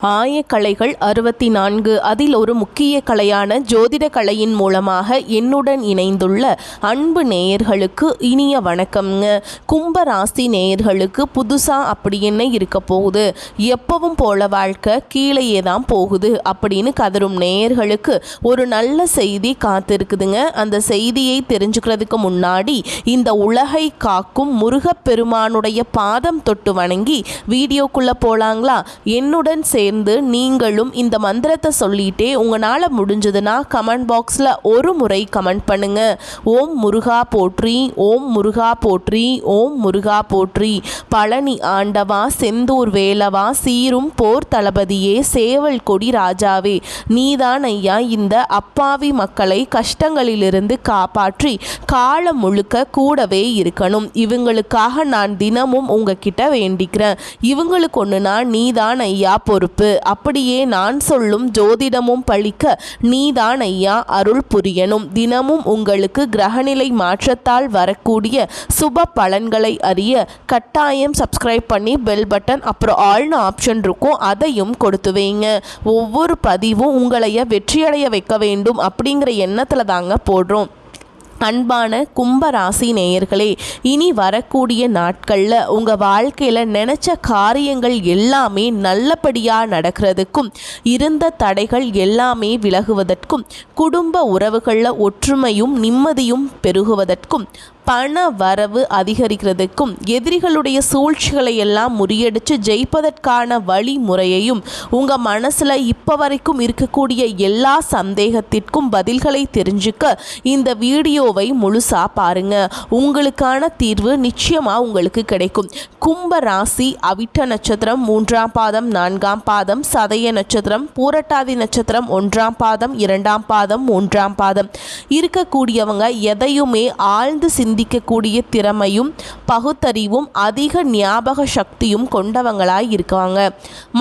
ஆயக்கலைகள் 64 அதில் ஒரு முக்கிய கலையான ஜோதிட கலையின் மூலமாக என்னுடன் இணைந்துள்ள அன்பு நேயர்களுக்கு இனிய வணக்கம்ங்க. கும்ப ராசி நேயர்களுக்கு புதுசாக அப்படி என்ன இருக்க போகுது, எப்பவும் போல வாழ்க்கை கீழேயே தான் போகுது அப்படின்னு கதரும் நேயர்களுக்கு ஒரு நல்ல செய்தி காத்திருக்குதுங்க. அந்த செய்தியை தெரிஞ்சுக்கிறதுக்கு முன்னாடி இந்த உலகை காக்கும் முருகப்பெருமானுடைய பாதம் தொட்டு வணங்கி வீடியோக்குள்ளே போகலாங்களா? என்னுடன் நீங்களும் இந்த மந்திரத்தை சொல்லிட்டே உங்களால் முடிஞ்சதுன்னா கமெண்ட் பாக்ஸில் ஒரு முறை கமெண்ட் பண்ணுங்க. ஓம் முருகா போற்றி, ஓம் முருகா போற்றி, ஓம் முருகா போற்றி. பழனி ஆண்டவா, செந்தூர் வேலவா, சீரும் போர் தளபதியே, சேவல் கொடி ராஜாவே, நீதான் ஐயா இந்த அப்பாவி மக்களை கஷ்டங்களிலிருந்து காப்பாற்றி காலம் முழுக்க கூடவே இருக்கணும். இவங்களுக்காக நான் தினமும் உங்ககிட்ட வேண்டிக்கிறேன். இவங்களுக்கு ஒன்றுனா நீதான் ஐயா பொறுப்பு. அப்படியே நான் சொல்லும் ஜோதிடமும் பழிக்க நீதான் ஐயா அருள் புரியணும். தினமும் உங்களுக்கு கிரகநிலை மாற்றத்தால் வரக்கூடிய சுப பலன்களை அறிய கட்டாயம் சப்ஸ்கிரைப் பண்ணி பெல் பட்டன் அப்புறம் ஆல்னு ஆப்ஷன் இருக்கும், அதையும் கொடுத்து வைங்க. ஒவ்வொரு பதிவும் உங்களைய வெற்றியடைய வைக்க வேண்டும் அப்படிங்கிற எண்ணத்தில் தாங்க போடுறோம். அன்பான கும்பராசி நேயர்களே, இனி வரக்கூடிய நாட்களில் உங்கள் வாழ்க்கையில் நினச்ச காரியங்கள் எல்லாமே நல்லபடியாக நடக்கிறதுக்கும், இருந்த தடைகள் எல்லாமே விலகுவதற்கும், குடும்ப உறவுகளில் ஒற்றுமையும் நிம்மதியும் பெருகுவதற்கும், பண வரவு அதிகரிக்கிறதுக்கும், எதிரிகளுடைய சூழ்ச்சிகளை எல்லாம் முறியடித்து ஜெயிப்பதற்கான வழிமுறையையும், உங்கள் மனசில் இப்போ வரைக்கும் இருக்கக்கூடிய எல்லா சந்தேகத்திற்கும் பதில்களை தெரிஞ்சுக்க இந்த வீடியோவை முழுசாக பாருங்க. உங்களுக்கான தீர்வு நிச்சயமாக உங்களுக்கு கிடைக்கும். கும்ப ராசி அவிட்ட நட்சத்திரம் 3ஆம் பாதம் 4ஆம் பாதம், சதய நட்சத்திரம், பூரட்டாதி நட்சத்திரம் 1ஆம் பாதம் 2ஆம் பாதம் 3ஆம் பாதம் இருக்கக்கூடியவங்க எதையுமே ஆழ்ந்து சிந்திக்கக்கூடிய திறமையும் பகுத்தறிவும் அதிக ஞாபக சக்தியும் கொண்டவங்களாய் இருக்காங்க.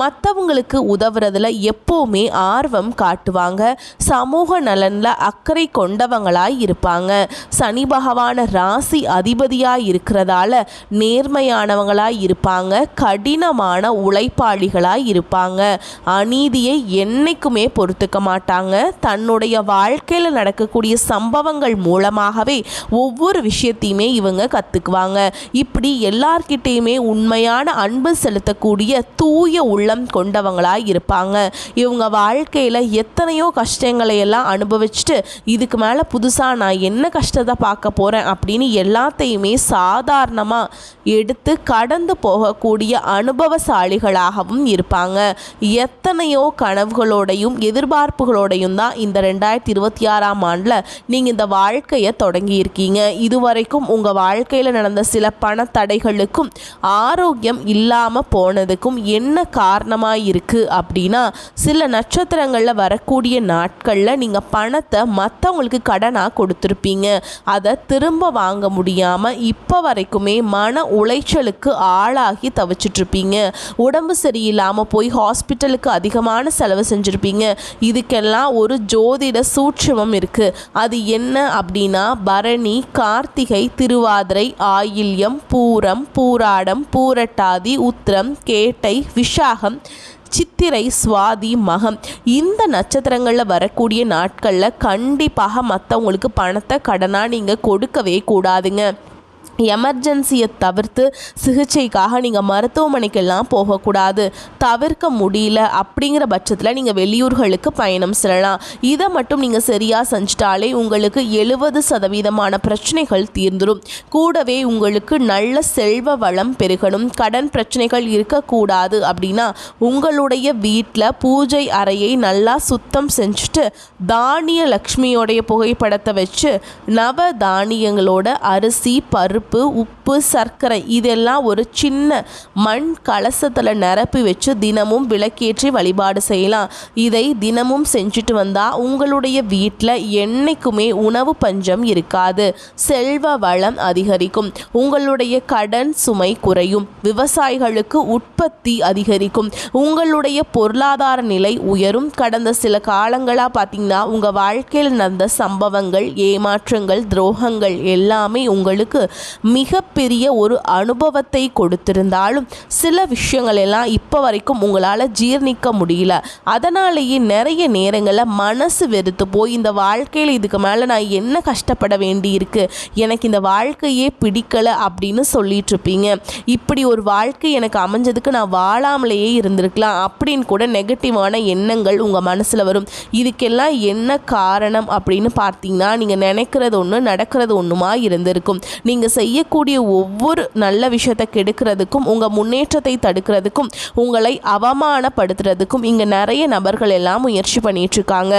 மற்றவங்களுக்கு உதவுறதுல எப்போவுமே ஆர்வம் காட்டுவாங்க. சமூக நலனில் அக்கறை கொண்டவங்களாய் இருப்பாங்க. சனி பகவான ராசி அதிபதியாய் இருக்கிறதால நேர்மையானவங்களாய் இருப்பாங்க. கடினமான உழைப்பாளிகளாய் இருப்பாங்க. அநீதியை என்னைக்குமே பொறுத்துக்க மாட்டாங்க. தன்னுடைய வாழ்க்கையில் நடக்கக்கூடிய சம்பவங்கள் மூலமாகவே ஒவ்வொரு விஷயத்தையுமே இவங்க கற்றுக்குவாங்க. இப்படி எல்லார்கிட்டையுமே உண்மையான அன்பு செலுத்தக்கூடிய தூய உள்ளம் கொண்டவங்களாக இருப்பாங்க. இவங்க வாழ்க்கையில் எத்தனையோ கஷ்டங்களை எல்லாம் அனுபவிச்சுட்டு இதுக்கு மேலே புதுசாக நான் என்ன கஷ்டத்தை பார்க்க போகிறேன் அப்படின்னு எல்லாத்தையுமே சாதாரணமாக எடுத்து கடந்து போகக்கூடிய அனுபவசாலிகளாகவும் இருப்பாங்க. எத்தனையோ கனவுகளோடையும் எதிர்பார்ப்புகளோடையும் தான் இந்த 2026ஆம் ஆண்டில் நீங்கள் இந்த வாழ்க்கையை தொடங்கியிருக்கீங்க. இதுவரைக்கும் உங்கள் வாழ்க்கையில் நடந்த சில பண தடைகளுக்கும் ஆரோக்கியம் இல்லாமல் போனதுக்கும் என்ன காரணமாக இருக்குது அப்படின்னா, சில நட்சத்திரங்களில் வரக்கூடிய நாட்களில் நீங்கள் பணத்தை மற்றவங்களுக்கு கடனாக கொடுத்துருப்பீங்க. அதை திரும்ப வாங்க முடியாமல் இப்போ வரைக்குமே மன உளைச்சலுக்கு ஆளாகி தவிச்சிட்ருப்பீங்க. உடம்பு சரியில்லாமல் போய் ஹாஸ்பிட்டலுக்கு அதிகமான செலவு செஞ்சுருப்பீங்க. இதுக்கெல்லாம் ஒரு ஜோதிட சூட்சுமம் இருக்குது. அது என்ன அப்படின்னா, பரணி, கார்த்திகை, திருவாதிரை, ஆயில்யம், பூரம், பூராடம், பூரட்டாதி, உத்திரம், கேட்டை, விஷாகம், சித்திரை, சுவாதி, மகம் இந்த நட்சத்திரங்களில் வரக்கூடிய நாட்களில் கண்டிப்பாக மற்றவங்களுக்கு பணத்தை கடனாக நீங்கள் கொடுக்கவே கூடாதுங்க. எமர்ஜென்சியை தவிர்த்து சிகிச்சைக்காக நீங்கள் மருத்துவமனைக்கெல்லாம் போகக்கூடாது. தவிர்க்க முடியல அப்படிங்கிற பட்சத்தில் நீங்கள் வெளியூர்களுக்கு பயணம் செல்லலாம். இதை மட்டும் நீங்கள் சரியாக செஞ்சிட்டாலே உங்களுக்கு 70% பிரச்சனைகள் தீர்ந்துடும். கூடவே உங்களுக்கு நல்ல செல்வ வளம் பெருகணும். கடன் பிரச்சனைகள் இருக்கக்கூடாது அப்படின்னா உங்களுடைய வீட்டில் பூஜை அறையை நல்லா சுத்தம் செஞ்சுட்டு தானிய லக்ஷ்மியோடைய புகைப்படத்தை வச்சு நவ தானியங்களோட அரிசி, பருப்பு, உப்பு, சர்க்கரை இதெல்லாம் ஒரு சின்ன மண் கலசத்தில் நிரப்பி வச்சு தினமும் விளக்கேற்றி வழிபாடு செய்யலாம். இதை தினமும் செஞ்சுட்டு வந்தால் உங்களுடைய வீட்டில் என்னைக்குமே உணவு பஞ்சம் இருக்காது. செல்வ வளம் அதிகரிக்கும். உங்களுடைய கடன் சுமை குறையும். விவசாயிகளுக்கு உற்பத்தி அதிகரிக்கும். உங்களுடைய பொருளாதார நிலை உயரும். கடந்த சில காலங்களாக பார்த்தீங்கன்னா உங்கள் வாழ்க்கையில் நடந்த சம்பவங்கள், ஏமாற்றங்கள், துரோகங்கள் எல்லாமே உங்களுக்கு மிக மிகப்பெரிய ஒரு அனுபவத்தை கொடுத்திருந்தாலும் சில விஷயங்கள் எல்லாம் இப்போ வரைக்கும் உங்களால் ஜீர்ணிக்க முடியல. அதனாலேயே நிறைய நேரங்களில் மனசு வெறுத்து போய் இந்த வாழ்க்கையில் இதுக்கு மேலே நான் என்ன கஷ்டப்பட வேண்டி இருக்கு, எனக்கு இந்த வாழ்க்கையே பிடிக்கலை அப்படின்னு சொல்லிட்டு இருப்பீங்க. இப்படி ஒரு வாழ்க்கை எனக்கு அமைஞ்சதுக்கு நான் வாழாமலேயே இருந்திருக்கலாம் அப்படின்னு கூட நெகட்டிவான எண்ணங்கள் உங்கள் மனசில் வரும். இதுக்கெல்லாம் என்ன காரணம் அப்படின்னு பார்த்தீங்கன்னா, நீங்கள் நினைக்கிறது ஒன்று நடக்கிறது ஒன்றுமா இருந்திருக்கும். நீங்கள் செய்யக்கூடிய ஒவ்வொரு நல்ல விஷயத்தை கெடுக்கிறதுக்கும் உங்கள் முன்னேற்றத்தை தடுக்கிறதுக்கும் உங்களை அவமானப்படுத்துறதுக்கும் இங்கே நிறைய நபர்கள் எல்லாம் முயற்சி பண்ணிட்டு இருக்காங்க.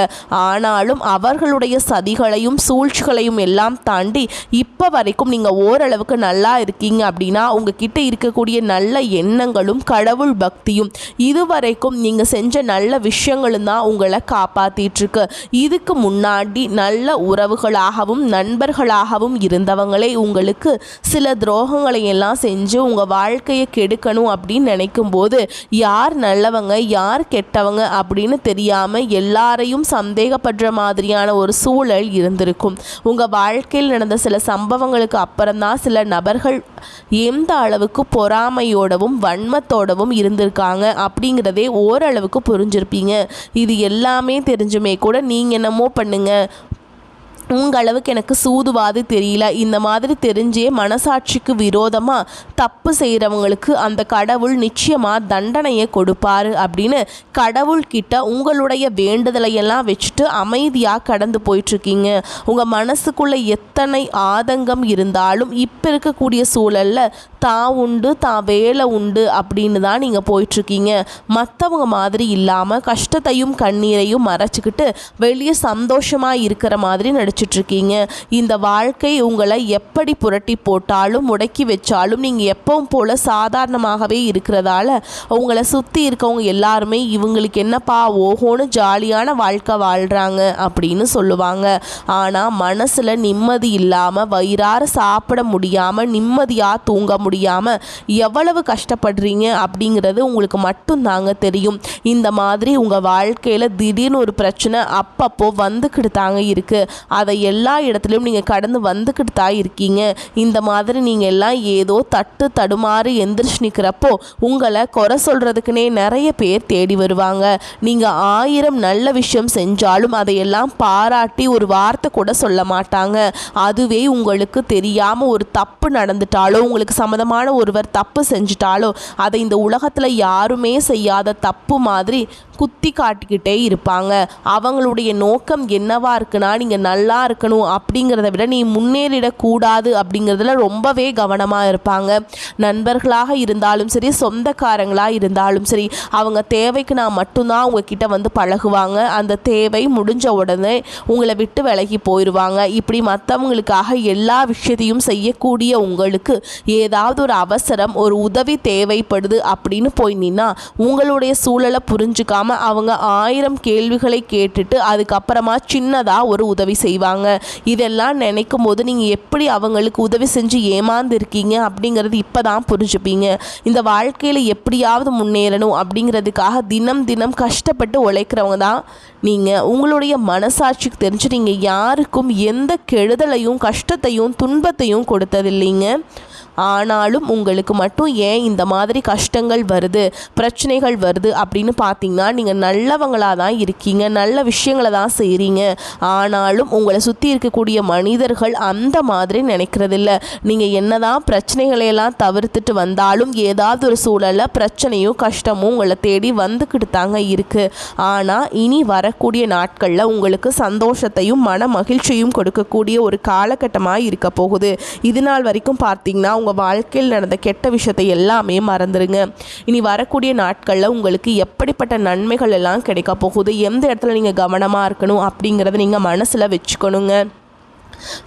ஆனாலும் அவர்களுடைய சதிகளையும் சூழ்ச்சிகளையும் எல்லாம் தாண்டி இப்போ வரைக்கும் நீங்கள் ஓரளவுக்கு நல்லா இருக்கீங்க அப்படின்னா உங்ககிட்ட இருக்கக்கூடிய நல்ல எண்ணங்களும் கடவுள் பக்தியும் இதுவரைக்கும் நீங்கள் செஞ்ச நல்ல விஷயங்களும் தான் உங்களை காப்பாற்றிட்டு இருக்கு. இதுக்கு முன்னாடி நல்ல உறவுகளாகவும் நண்பர்களாகவும் இருந்தவங்களே உங்களுக்கு சில துரோகங்களை எல்லாம் செஞ்சு உங்கள் வாழ்க்கையை கெடுக்கணும் அப்படின்னு நினைக்கும் போது யார் நல்லவங்க யார் கெட்டவங்க அப்படின்னு தெரியாமல் எல்லாரையும் சந்தேகப்படுற மாதிரியான ஒரு சூழல் இருந்திருக்கும். உங்கள் வாழ்க்கையில் நடந்த சில சம்பவங்களுக்கு அப்புறம்தான் சில நபர்கள் எந்த அளவுக்கு பொறாமையோடவும் வன்மத்தோடவும் இருந்திருக்காங்க அப்படிங்கிறதே ஓரளவுக்கு புரிஞ்சிருப்பீங்க. இது எல்லாமே தெரிஞ்சுமே கூட நீங்கள் என்னமோ பண்ணுங்க, உங்களவுக்கு எனக்கு சூதுவாது தெரியல, இந்த மாதிரி தெரிஞ்சே மனசாட்சிக்கு விரோதமாக தப்பு செய்கிறவங்களுக்கு அந்த கடவுள் நிச்சயமாக தண்டனையை கொடுப்பாரு அப்படின்னு கடவுள்கிட்ட உங்களுடைய வேண்டுதலையெல்லாம் வச்சுட்டு அமைதியாக கடந்து போயிட்டுருக்கீங்க. உங்கள் மனசுக்குள்ளே எத்தனை ஆதங்கம் இருந்தாலும் இப்போ இருக்கக்கூடிய சூழலில் தான் உண்டு தான் வேலை உண்டு அப்படின்னு தான் நீங்கள் போயிட்டுருக்கீங்க. மற்றவங்க மாதிரி இல்லாமல் கஷ்டத்தையும் கண்ணீரையும் மறைச்சிக்கிட்டு வெளியே சந்தோஷமாக இருக்கிற மாதிரி நடிச்சிட்ருக்கீங்க. இந்த வாழ்க்கை உங்களை எப்படி புரட்டி போட்டாலும் முடக்கி வச்சாலும் நீங்கள் எப்பவும் போல் சாதாரணமாகவே இருக்கிறதால உங்களை சுற்றி இருக்கவங்க எல்லாருமே இவங்களுக்கு என்னப்பா ஓஹோன்னு ஜாலியான வாழ்க்கை வாழ்கிறாங்க அப்படின்னு சொல்லுவாங்க. ஆனால் மனசில் நிம்மதி இல்லாமல் வயிறார சாப்பிட முடியாமல் நிம்மதியாக தூங்க முடியாமல் எவ்வளவு கஷ்டப்படுறீங்க அப்படிங்கிறது உங்களுக்கு மட்டும்தாங்க தெரியும். இந்த மாதிரி உங்கள் வாழ்க்கையில் திடீர்னு ஒரு பிரச்சனை அப்பப்போ வந்துக்கிட்டு தாங்க இருக்குது. அதை எல்லா இடத்துலையும் நீங்கள் கடந்து வந்துக்கிட்டு தான் இருக்கீங்க. இந்த மாதிரி நீங்கள் எல்லாம் ஏதோ தட்டு தடுமாறி எந்திரிச்சு நிற்கிறப்போ உங்களை குறை சொல்கிறதுக்குனே நிறைய பேர் தேடி வருவாங்க. நீங்கள் 1000 நல்ல விஷயம் செஞ்சாலும் அதையெல்லாம் பாராட்டி ஒரு வார்த்தை கூட சொல்ல மாட்டாங்க. அதுவே உங்களுக்கு தெரியாமல் ஒரு தப்பு நடந்துட்டாலோ உங்களுக்கு சம்மதமான ஒருவர் தப்பு செஞ்சிட்டாலோ அதை இந்த உலகத்தில் யாருமே செய்யாத தப்பு மாதிரி குத்தி காட்டிக்கிட்டே இருப்பாங்க. அவங்களுடைய நோக்கம் என்னவா இருக்குன்னா நீங்கள் நல்லா இருக்கணும் அப்படிங்கிறத விட நீ முன்னேறிடக்கூடாது அப்படிங்கிறதுல ரொம்பவே கவனமாக இருப்பாங்க. நண்பர்களாக இருந்தாலும் சரி சொந்தக்காரங்களாக இருந்தாலும் சரி அவங்க தேவைக்கு நான் மட்டும்தான் உங்ககிட்ட வந்து பழகுவாங்க. அந்த தேவை முடிஞ்ச உடனே உங்களை விட்டு விலகி போயிடுவாங்க. இப்படி மற்றவங்களுக்காக எல்லா விஷயத்தையும் செய்யக்கூடிய உங்களுக்கு ஏதாவது ஒரு அவசரம் ஒரு உதவி தேவைப்படுது அப்படின்னு போய் நின்னா உங்களுடைய சூழலை புரிஞ்சுக்காம அவங்க 1000 கேள்விகளை கேட்டுட்டு அதுக்கப்புறமா சின்னதாக ஒரு உதவி செய்வாங்க. இதெல்லாம் நினைக்கும் போது நீங்கள் எப்படி அவங்களுக்கு உதவி செஞ்சு ஏமாந்துருக்கீங்க அப்படிங்கிறது இப்போ தான் புரிஞ்சுப்பீங்க. இந்த வாழ்க்கையில் எப்படியாவது முன்னேறணும் அப்படிங்கிறதுக்காக தினம் தினம் கஷ்டப்பட்டு உழைக்கிறவங்க தான் நீங்கள். உங்களுடைய மனசாட்சிக்கு தெரிஞ்சு நீங்கள் யாருக்கும் எந்த கெடுதலையும் கஷ்டத்தையும் துன்பத்தையும் கொடுத்ததில்லைங்க. ஆனாலும் உங்களுக்கு மட்டும் ஏன் இந்த மாதிரி கஷ்டங்கள் வருது பிரச்சனைகள் வருது அப்படின்னு பார்த்தீங்கன்னா நீங்கள் நல்லவங்களாக தான் இருக்கீங்க, நல்ல விஷயங்களை தான் செய்கிறீங்க. ஆனாலும் உங்களை சுற்றி இருக்கக்கூடிய மனிதர்கள் அந்த மாதிரி நினைக்கிறதில்ல. நீங்கள் என்னதான் பிரச்சனைகளையெல்லாம் தவிர்த்துட்டு வந்தாலும் ஏதாவது ஒரு சூழலில் பிரச்சனையும் கஷ்டமும் உங்களை தேடி வந்துக்கிட்டு தாங்க இருக்குது. ஆனால் இனி வரக்கூடிய நாட்களில் உங்களுக்கு சந்தோஷத்தையும் மன மகிழ்ச்சியும் கொடுக்கக்கூடிய ஒரு காலகட்டமாக இருக்க போகுது. இது நாள் வரைக்கும் பார்த்தீங்கன்னா உங்கள் வாழ்க்கையில் நடந்த கெட்ட விஷயத்தை எல்லாமே மறந்துடுங்க. இனி வரக்கூடிய நாட்களில் உங்களுக்கு எப்படிப்பட்ட நன்மைகள் எல்லாம் கிடைக்க போகுது, எந்த இடத்துல நீங்கள் கவனமாக இருக்கணும் அப்படிங்கிறத நீங்கள் மனசில் வச்சுக்கணுங்க.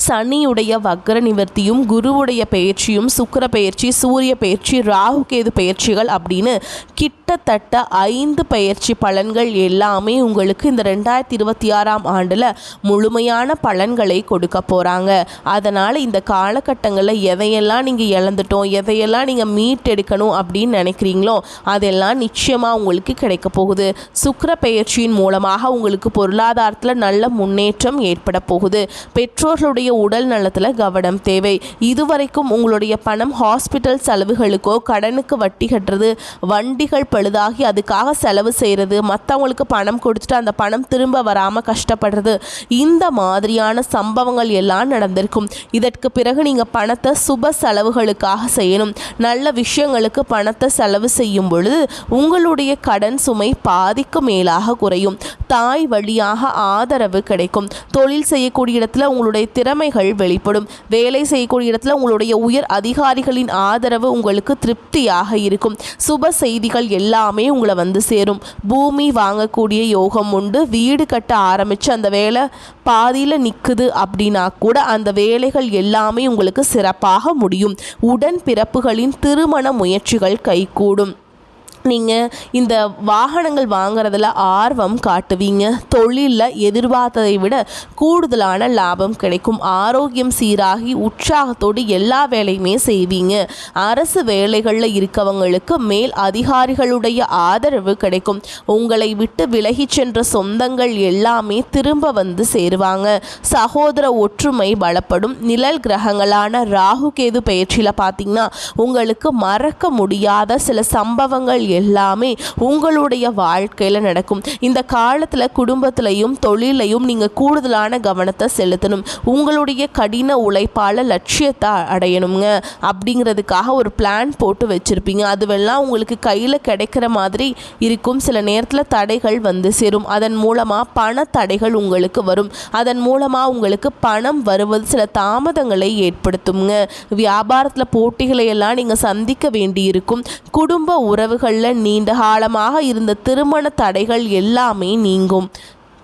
சனியுடைய வக்ர நிவர்த்தியும் குருவுடைய பயிற்சியும் சுக்கிர பயிற்சி சூரிய பயிற்சி ராகு கேது பயிற்சிகள் அப்படின்னு கிட்டத்தட்ட 5 பயிற்சி பலன்கள் எல்லாமே உங்களுக்கு இந்த 2026ஆம் ஆண்டில் முழுமையான பலன்களை கொடுக்க போகிறாங்க. அதனால் இந்த காலகட்டங்களில் எதையெல்லாம் நீங்கள் இழந்துட்டோம் எதையெல்லாம் நீங்கள் மீட்டெடுக்கணும் அப்படின்னு நினைக்கிறீங்களோ அதெல்லாம் நிச்சயமாக உங்களுக்கு கிடைக்க போகுது. சுக்கிர பயிற்சியின் மூலமாக உங்களுக்கு பொருளாதாரத்தில் நல்ல முன்னேற்றம் ஏற்பட போகுது. பெற்றோர் அவர்களுடைய உடல் நலத்தில் கவனம் தேவை. இதுவரைக்கும் உங்களுடைய பணம் ஹாஸ்பிட்டல் செலவுகளுக்கோ, கடனுக்கு வட்டி கட்டுறது, வண்டிகள் பழுதாகி அதுக்காக செலவு செய்கிறது, மற்றவங்களுக்கு பணம் கொடுத்துட்டு அந்த பணம் திரும்ப வராமல் கஷ்டப்படுறது, இந்த மாதிரியான சம்பவங்கள் எல்லாம் நடந்திருக்கும். இதற்கு பிறகு நீங்கள் பணத்தை சுப செலவுகளுக்காக செய்யணும். நல்ல விஷயங்களுக்கு பணத்தை செலவு செய்யும் பொழுது உங்களுடைய கடன் சுமை பாதிக்கு மேலாக குறையும். தாய் வழியாக ஆதரவு கிடைக்கும். தொழில் செய்யக்கூடிய இடத்துல உங்களுடைய திறமைகள் வெளிப்படும். வேலை செய்யக்கூடிய இடத்துல உங்களுடைய உயர் அதிகாரிகளின் ஆதரவு உங்களுக்கு திருப்தியாக இருக்கும். சுப செய்திகள் எல்லாமே உங்களை வந்து சேரும். பூமி வாங்கக்கூடிய யோகம் உண்டு. வீடு கட்ட ஆரம்பித்து அந்த வேலை பாதியில் நிற்குது அப்படின்னா கூட அந்த வேலைகள் எல்லாமே உங்களுக்கு சிறப்பாக முடியும். உடன்பிறப்புகளின் திருமண முயற்சிகள் கைகூடும். நீங்கள் இந்த வாகனங்கள் வாங்குறதுல ஆர்வம் காட்டுவீங்க. தொழிலில் எதிர்பார்த்ததை விட கூடுதலான லாபம் கிடைக்கும். ஆரோக்கியம் சீராகி உற்சாகத்தோடு எல்லா வேலையுமே செய்வீங்க. அரசு வேலைகளில் இருக்கவங்களுக்கு மேல் அதிகாரிகளுடைய ஆதரவு கிடைக்கும். உங்களை விட்டு விலகி சென்ற சொந்தங்கள் எல்லாமே திரும்ப வந்து சேருவாங்க. சகோதர ஒற்றுமை பலப்படும். நிழல் கிரகங்களான ராகு கேது பயிற்சியில் பார்த்தீங்கன்னா உங்களுக்கு மறக்க முடியாத சில சம்பவங்கள் எல்லாமே உங்களுடைய வாழ்க்கையில் நடக்கும். இந்த காலத்தில் குடும்பத்திலையும் தொழிலையும் நீங்கள் கூடுதலான கவனத்தை செலுத்தணும். உங்களுடைய கடின உழைப்பால் லட்சியத்தை அடையணுங்க அப்படிங்கிறதுக்காக ஒரு பிளான் போட்டு வச்சுருப்பீங்க. அதுவெல்லாம் உங்களுக்கு கையில் கிடைக்கிற மாதிரி இருக்கும். சில நேரத்தில் தடைகள் வந்து சேரும். அதன் மூலமாக பண தடைகள் உங்களுக்கு வரும். அதன் மூலமாக உங்களுக்கு பணம் வருவது சில தாமதங்களை ஏற்படுத்துங்க. வியாபாரத்தில் போட்டிகளை எல்லாம் நீங்கள் சந்திக்க வேண்டியிருக்கும். குடும்ப உறவுகள் நீண்ட காலமாக இருந்த திருமண தடைகள் எல்லாமே நீங்கும்.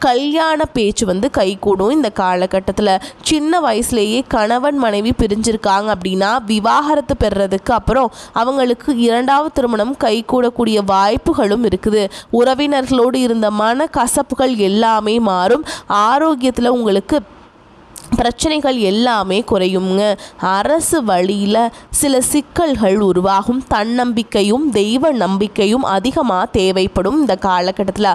கல்யாண பேச்சு வந்து கைகூடும். இந்த காலகட்டத்தில் சின்ன வயசுலேயே கணவன் மனைவி பிரிஞ்சிருக்காங்க அப்படின்னா விவாகரத்து பெறுறதுக்கு அப்புறம் அவங்களுக்கு இரண்டாவது திருமணம் கைகூடக்கூடிய வாய்ப்புகளும் இருக்குது. உறவினர்களோடு இருந்த மன கசப்புகள் எல்லாமே மாறும். ஆரோக்கியத்தில் உங்களுக்கு பிரச்சனைகள் எல்லாமே குறையுங்க. அரசு வழியில் சில சிக்கல்கள் உருவாகும். தன்னம்பிக்கையும் தெய்வ நம்பிக்கையும் அதிகமாக தேவைப்படும். இந்த காலகட்டத்தில்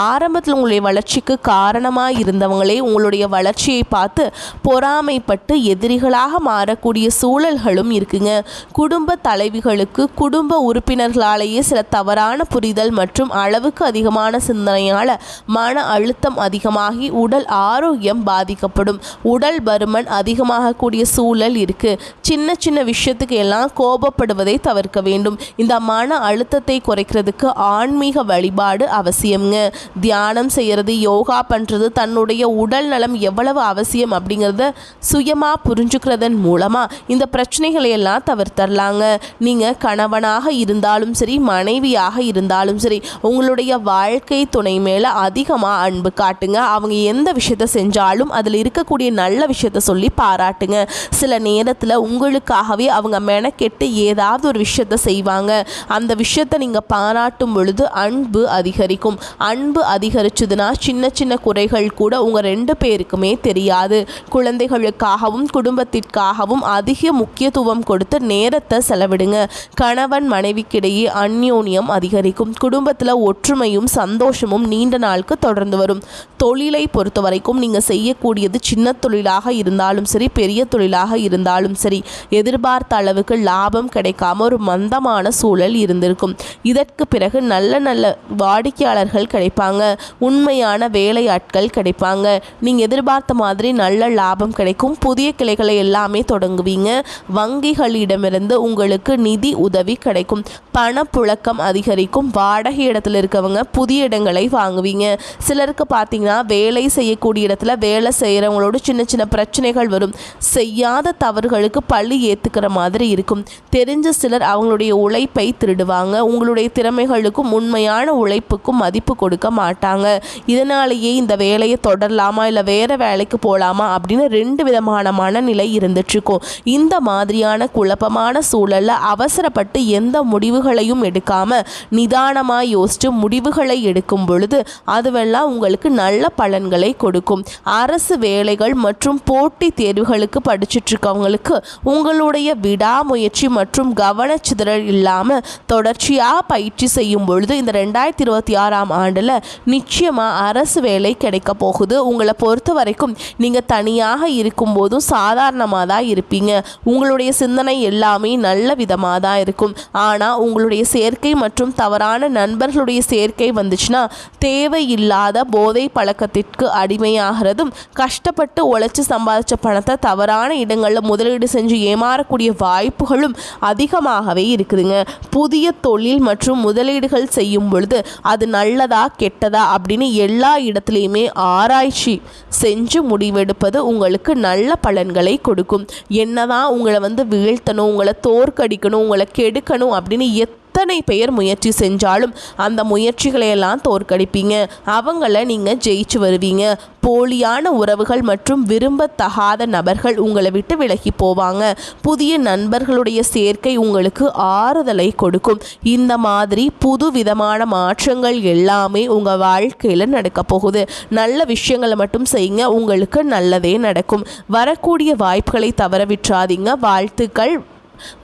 ஆரம்பத்தில் உங்களுடைய வளர்ச்சிக்கு காரணமாக இருந்தவங்களே உங்களுடைய வளர்ச்சியை பார்த்து பொறாமைப்பட்டு எதிரிகளாக மாறக்கூடிய சூழல்களும் இருக்குங்க. குடும்ப தலைவிகளுக்கு குடும்ப உறுப்பினர்களாலேயே சில தவறான புரிதல் மற்றும் அளவுக்கு அதிகமான சிந்தனையால் மன அழுத்தம் அதிகமாகி உடல் ஆரோக்கியம் பாதிக்கப்படும். உடல் பருமன் அதிகமாகக்கூடிய சூழல் இருக்கு. சின்ன சின்ன விஷயத்துக்கு எல்லாம் கோபப்படுவதை தவிர்க்க வேண்டும். இந்த மன அழுத்தத்தை குறைக்கிறதுக்கு ஆன்மீக வழிபாடு அவசியம்ங்க. தியானம் செய்யறது, யோகா பண்றது, தன்னுடைய உடல் நலம் எவ்வளவு அவசியம் அப்படிங்கிறத சுயமா புரிஞ்சுக்கிறதன் மூலமா இந்த பிரச்சனைகளை எல்லாம் தவிர்த்தரலாங்க. நீங்க கணவனாக இருந்தாலும் சரி, மனைவியாக இருந்தாலும் சரி, உங்களுடைய வாழ்க்கை துணை மேல அதிகமா அன்பு காட்டுங்க. அவங்க எந்த விஷயத்தை செஞ்சாலும் அதில் இருக்கக்கூடிய நல்ல விஷயத்த சொல்லி பாராட்டுங்க. சில நேரத்தில் உங்களுக்காகவே அவங்க மெனக்கெட்டு ஏதாவது ஒரு விஷயத்த செய்வாங்க. அந்த விஷயத்தை நீங்கள் பாராட்டும் பொழுது அன்பு அதிகரிக்கும். அன்பு அதிகரிச்சதுன்னா சின்ன சின்ன குறைகள் கூட உங்கள் ரெண்டு பேருக்குமே தெரியாது. குழந்தைகளுக்காகவும் குடும்பத்திற்காகவும் அதிக முக்கியத்துவம் கொடுத்து நேரத்தை செலவிடுங்க. கணவன் மனைவிக்கிடையே அந்யோன்யம் அதிகரிக்கும். குடும்பத்தில் ஒற்றுமையும் சந்தோஷமும் நீண்ட நாளுக்கு தொடர்ந்து வரும். தொழிலை பொறுத்த வரைக்கும் நீங்கள் செய்யக்கூடியது சின்ன தொழிலாக இருந்தாலும் சரி, பெரிய தொழிலாக இருந்தாலும் சரி, எதிர்பார்த்த அளவுக்கு லாபம் கிடைக்காம ஒரு மந்தமான சூழல் இருந்திருக்கும். இதற்கு பிறகு நல்ல நல்ல வாடிக்கையாளர்கள் கிடைப்பாங்க. உண்மையான வேலையாட்கள் கிடைப்பாங்க. நீங்கள் எதிர்பார்த்த மாதிரி நல்ல லாபம் கிடைக்கும். புதிய கிளைகளை எல்லாமே தொடங்குவீங்க. வங்கிகளிடமிருந்து உங்களுக்கு நிதி உதவி கிடைக்கும். பணப்புழக்கம் அதிகரிக்கும். வாடகை இடத்துல இருக்கவங்க புதிய இடங்களை வாங்குவீங்க. சிலருக்கு பார்த்தீங்கன்னா வேலை செய்யக்கூடிய இடத்துல வேலை செய்கிறவங்களோட சின்ன சின்ன பிரச்சனைகள் வரும். செய்யாத தவறுகளுக்கு பழி ஏற்றுக்கிற மாதிரி இருக்கும். தெரிஞ்ச சிலர் அவங்களுடைய உழைப்பை திருடுவாங்க. உங்களுடைய திறமைகளுக்கும் உண்மையான உழைப்புக்கும் மதிப்பு கொடுக்க மாட்டாங்க. இதனாலேயே இந்த வேலையை தொடரலாமா இல்லை வேற வேலைக்கு போகலாமா அப்படின்னு ரெண்டு விதமான மனநிலை இருந்துட்டுருக்கும். இந்த மாதிரியான குழப்பமான சூழலில் அவசரப்பட்டு எந்த முடிவுகளையும் எடுக்காம நிதானமாக யோசித்து முடிவுகளை எடுக்கும் பொழுது அதுவெல்லாம் உங்களுக்கு நல்ல பலன்களை கொடுக்கும். அரசு வேலைகள் மற்றும் மற்றும் போட்டி தேர்வுகளுக்கு படிச்சுட்டு இருக்கவங்களுக்கு உங்களுடைய விடாமுயற்சி மற்றும் கவனச்சிதறல் இல்லாமல் தொடர்ச்சியாக பயிற்சி செய்யும் பொழுது இந்த 2026ஆம் ஆண்டில் நிச்சயமாக அரசு வேலை கிடைக்க போகுது. உங்களை பொறுத்த வரைக்கும் நீங்கள் தனியாக இருக்கும்போதும் சாதாரணமாக தான் இருப்பீங்க. உங்களுடைய சிந்தனை எல்லாமே நல்ல விதமாக தான் இருக்கும். ஆனால் உங்களுடைய சேர்க்கை மற்றும் தவறான நண்பர்களுடைய சேர்க்கை வந்துச்சுன்னா தேவையில்லாத போதை பழக்கத்திற்கு அடிமையாகிறதும், கஷ்டப்பட்டு உழைச்சி சம்பாதிச்ச பணத்தை தவறான இடங்களில் முதலீடு செஞ்சு ஏமாறக்கூடிய வாய்ப்புகளும் அதிகமாகவே இருக்குதுங்க. புதிய தொழில் மற்றும் முதலீடுகள் செய்யும் பொழுது அது நல்லதா கெட்டதா அப்படின்னு எல்லா இடத்துலையுமே ஆராய்ச்சி செஞ்சு முடிவெடுப்பது உங்களுக்கு நல்ல பலன்களை கொடுக்கும். என்னதான் உங்களை வீழ்த்தணும், உங்களை தோற்கடிக்கணும், உங்களை கெடுக்கணும் அப்படின்னு எத்தனை பெயர் முயற்சி செஞ்சாலும் அந்த முயற்சிகளையெல்லாம் தோற்கடிப்பீங்க. அவங்கள நீங்கள் ஜெயிச்சு வருவீங்க. போலியான உறவுகள் மற்றும் விரும்பத்தகாத நபர்கள் உங்களை விட்டு விலகி போவாங்க. புதிய நண்பர்களுடைய சேர்க்கை உங்களுக்கு ஆறுதலை கொடுக்கும். இந்த மாதிரி புது விதமான மாற்றங்கள் எல்லாமே உங்கள் வாழ்க்கையில் நடக்க போகுது. நல்ல விஷயங்களை மட்டும் செய்யுங்க, உங்களுக்கு நல்லதே நடக்கும். வரக்கூடிய வாய்ப்புகளை தவற விட்டுறாதீங்க. வாழ்த்துக்கள்.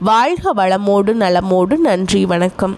வாழ்க வளமோடு நலமோடு. நன்றி, வணக்கம்.